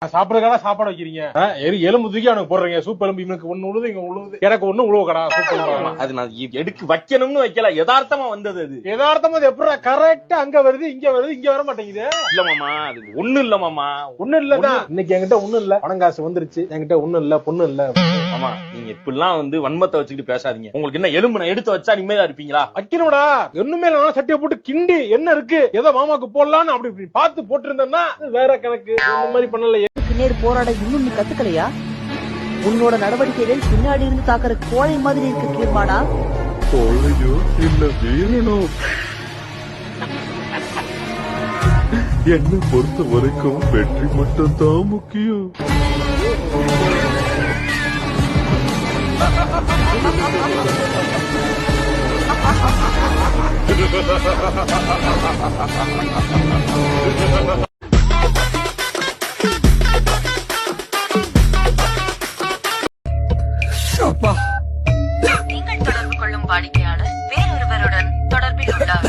சாப்பிடுறதுக்கான சாப்பாடு வைக்கிறீங்க, எலும்பு தூக்கி அவனுக்கு போடுறீங்க. சூப் எலும்பு இவனுக்கு ஒண்ணு உழுது இங்க உழுவுது, எனக்கு ஒண்ணு உழுவக்கடா சூப் எலும்பு. அது நான் எடுக்கு வைக்கணும்னு வைக்கல, யதார்த்தமா வந்தது. அது யதார்த்தமா அது எப்படி கரெக்டா அங்க வருது இங்க வருது இங்க வர மாட்டேங்குது. இல்ல மாமா, அது ஒண்ணு இல்ல மாமா, ஒண்ணு இல்லதான். இன்னைக்கு என்கிட்ட ஒண்ணும் இல்ல, பணம் காசு வந்துருச்சு, என்கிட்ட ஒண்ணும் இல்ல, பொண்ணு இல்ல. ஆமா, நீங்க இப்படிலாம் வன்மத்தை வச்சுக்கிட்டு பேசாதீங்க. உங்களுக்கு என்ன எலும்பு நான் எடுத்து வச்சா நிம்மதியா இருப்பீங்களா? வைக்கணும்டா, ஒண்ணுமே இல்ல, சட்டியை போட்டு கிண்டி என்ன இருக்கு ஏதோ மாமாக்கு போடலான்னு அப்படி இப்படி பார்த்து போட்டு இருந்தேன்னா வேற கணக்கு. இந்த மாதிரி பண்ணல. பின்னாடி போராட இன்னும் நீ கத்துக்கலையா? உன்னோட நடவடிக்கைகள் பின்னாடி இருந்து தாக்குற கோழை மாதிரி இருக்கு கீர்மானா. கோழையோ இல்ல வீரனோ, என்னை பொறுத்த வரைக்கும் வெற்றி மட்டும் தான் முக்கியம். நீங்கள் தொடர்பு கொள்ளும் வாடிக்கையாளர் வேறொருவருடன் தொடர்பில் உள்ளார்.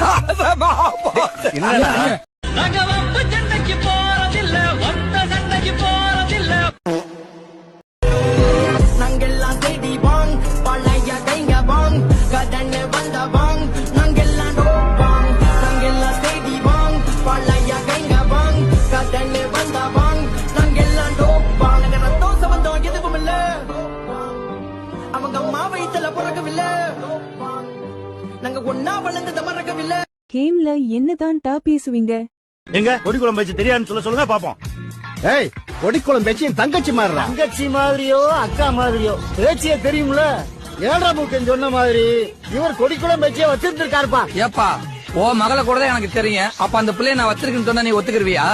நாங்கெல்லாம் தேடி வாங் பழைய கைங்க வாங் கடனை வந்த வாங் நாங்கெல்லாம் வாங் நாங்கெல்லாம் தேடி வாங் பழைய கைங்க வாங் கடனை வந்த வாங் நாங்கெல்லாம் வாங். நாங்க தோசை வந்தோம் எதுவும் இல்ல, அவங்க அம்மா வயிற்றுல பிறக்கவில்லை, நாங்க ஒன்னா வளர்ந்தத மறக்கவில்லை. கேம்ல என்னதான் பேசுவீங்க? எங்க கொடிக்குளம் பேச்சு தெரியாதுன்னு சொல்லுங்க பாப்போம். ஏய், கொடிக்குளம் பேச்சு என் தங்கச்சி மாதிரிடா. தங்கச்சி மாதிரியோ அக்கா மாதிரியோ பேச்சியே தெரியும்ல. ஏழா மூக்கன் சொன்ன மாதிரி இவர் கொடிக்குளம் பேச்சியே வச்சிருந்திருக்காருப்பா. ஏப்பா, ஓ மகளை கூட தான் எனக்கு தெரியும். அப்ப அந்த பிள்ளைய நான் வச்சிருக்கேன்னு சொன்னா நீ ஒத்துக்கிருவியா?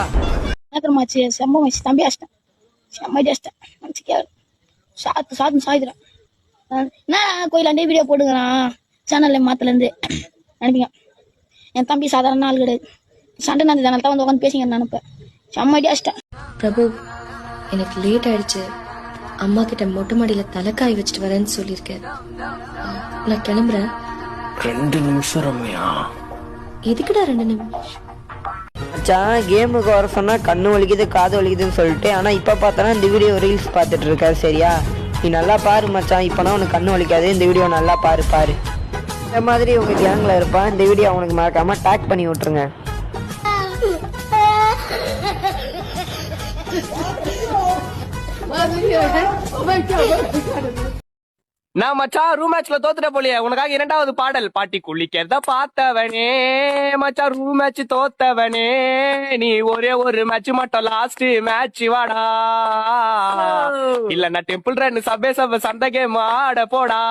செம்ம தம்பி அஷ்டம் செம்ம அஷ்டம் சாத்து சாத்து சாய்துறான். என்ன கோயிலாண்டே வீடியோ போடுங்கிறான் சேனல்ல மாத்துல இருந்து நினைப்பீங்க. என் தம்பி சாதாரண ஆள் கிடையாது. சண்டை நடந்தது தான் வந்து உட்காந்து பேசிங்க நினைப்பேன். செம்ம அஷ்டம். பிரபு, எனக்கு லேட் ஆயிடுச்சு. அம்மா கிட்ட மொட்டை மாடியில தலைக்காய் வச்சுட்டு வரேன்னு சொல்லியிருக்கேன். நான் கிளம்புறேன். 2 நிமிஷம் ரம்யா. எதுக்குடா 2 நிமிஷம்? கேமுக்கு வர சொன்னா கண்ணு வலிக்குது காது வலிக்குதுன்னு சொல்லிட்டு, ஆனா இப்ப பார்த்தனா இந்த வீடியோ ரீல்ஸ் பார்த்துட்டு இருக்க. சரியா, நீ நல்லா பாரு மச்சான். இப்பனா உனக்கு கண்ணு வலிக்காது, இந்த வீடியோ நல்லா பாரு. இந்த மாதிரி உங்க கேங்ல இருப்பான். இந்த வீடியோ அவனுக்கு மறக்காம டேக் பண்ணி விட்டுருங்க. நான் மச்சான் ரூம் மேட்ச்ல தோத்துட்ட போலியே, உனக்காக 2வது பாடல். பாட்டி குளிக்கிறத பார்த்தவனே மச்சான், ரூம் மேட்ச் தோத்தவனே, நீ ஒரே ஒரு மேட்ச் மட்டும் லாஸ்ட் மேட்ச் வாடா, இல்ல நான் டெம்பிள் ரன் சபே சண்டை கேம் ஆட போடா.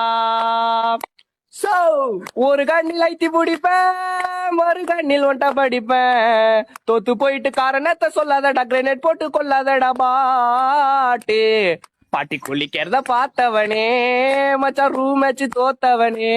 ஒரு கண்ணில் ஐத்தி பிடிப்பேன், மறு கண்ணில் ஒன்ட்ட படிப்பேன், தோத்து போயிட்டு காரணத்தை சொல்லாதடா, கிரேனேட் போட்டு கொல்லாதடா பாட்டு. பாட்டி குளிக்கிறத பார்த்தவனே மச்சான், ரூம் மேட்ச் தோத்தவனே.